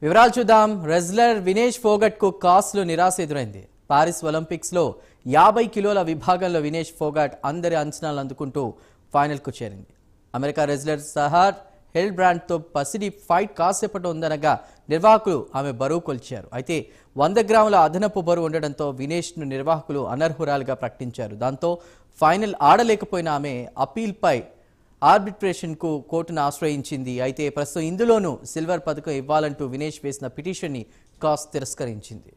వివరాలు చూద్దాం. రెజ్లర్ వినేష్ ఫోగట్ కు కాస్ట్లో నిరాశ ఎదురైంది. పారిస్ ఒలింపిక్స్ లో 50 కిలోల విభాగంలో వినేష్ ఫోగట్ అందరి అంచనాలు అందుకుంటూ ఫైనల్ కు చేరింది. అమెరికా రెజ్లర్ సహార్ హెల్బ్రాండ్ తో పసిడి ఫైట్ కాసేపటి ఉందనగా నిర్వాహకులు ఆమె బరువు కొల్చారు. అయితే 100 గ్రాముల అదనపు బరువు ఉండడంతో వినేష్ ను నిర్వాహకులు అనర్హురాలుగా ప్రకటించారు. దాంతో ఫైనల్ ఆడలేకపోయిన ఆమె అపీల్ పై ఆర్బిట్రేషన్ కు కోర్టును ఆశ్రయించింది. అయితే ప్రస్తుతం ఇందులోనూ సిల్వర్ పథకం ఇవ్వాలంటూ వినేష్ వేసిన పిటిషన్ ని కాస్ తిరస్కరించింది.